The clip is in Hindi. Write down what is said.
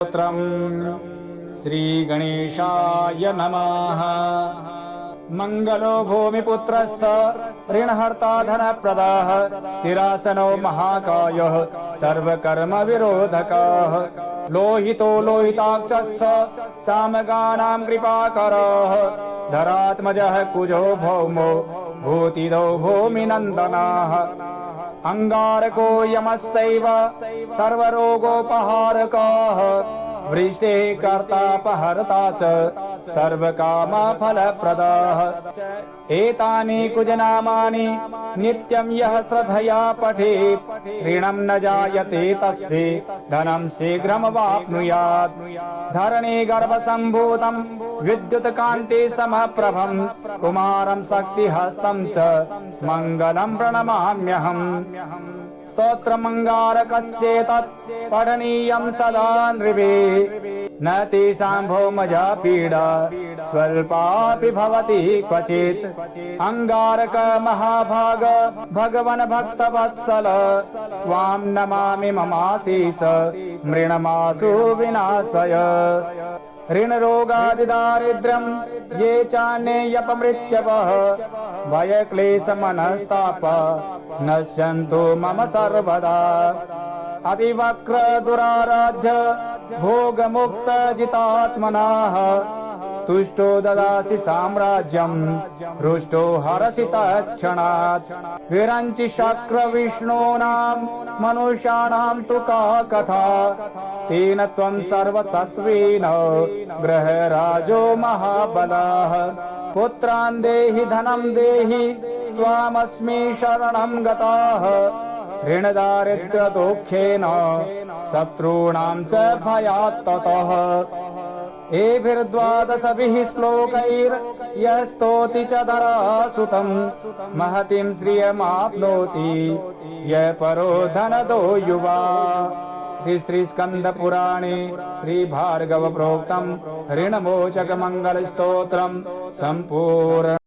स्तोत्रम् श्रीगणेशाय नमः। मंगलो भूमिपुत्रस्य ऋणहर्ता धनप्रदाः स्थिरासनो महाकायः सर्वकर्मविरोधकः लोहितो लोहिताक्षस्य सामगानां कृपाकरः धरात्मजः कुजो भौमो भूतिदो भूमिनन्दनः अंगारको यमस्यैव सर्वरोगोपहारकः वृष्टिः कर्तापहर्ता च सर्वकामफलप्रदः एतानि कुजनामानि नित्यं यः श्रद्धया पठेत् ऋणं न जायते तस्य धनं शीघ्रमवाप्नुयात् धरणी गर्भसम्भूतं विद्युत्कान्ति समप्रभं कुमारं शक्तिहस्तं च मङ्गलं प्रणमाम्यहम् स्तोत्रमङ्गारकस्येतत् पठनीयं सदा नृभिः न तेषां भौमजा पीडा स्वल्पापि भवति क्वचित् अंगारक महाभाग भगवन् भक्तवत्सल त्वां नमामि ममाशीष मृणमासु विनाशय ऋणरोगादिदारिद्र्यं ये चान्येयपमृत्यवः भयक्लेशमनस्ताप नश्यन्तु मम सर्वदा अतिवक्र दुराराध्य भोगमुक्तजितात्मनः तुष्टो ददासि साम्राज्यं रुष्टो हरसि तत्क्षणात् विरञ्चि शक्र विष्णूनां मनुष्याणां तु का कथा तेन त्वं सर्वसत्त्वेन गृहराजो महाबलः पुत्रान् देहि धनं देहि त्वामस्मि शरणं गतः ऋणदारिद्र्यदुःखेन शत्रूणां च भयात् ततः एभिर्द्वादशभिः श्लोकैर्यस्तोति च धरासुतं महतीं श्रियमाप्नोति यः परो धनदो युवा श्रीस्कन्दपुराणे श्रीभार्गव प्रोक्तं ऋणमोचकमङ्गलस्तोत्रं सम्पूर्ण।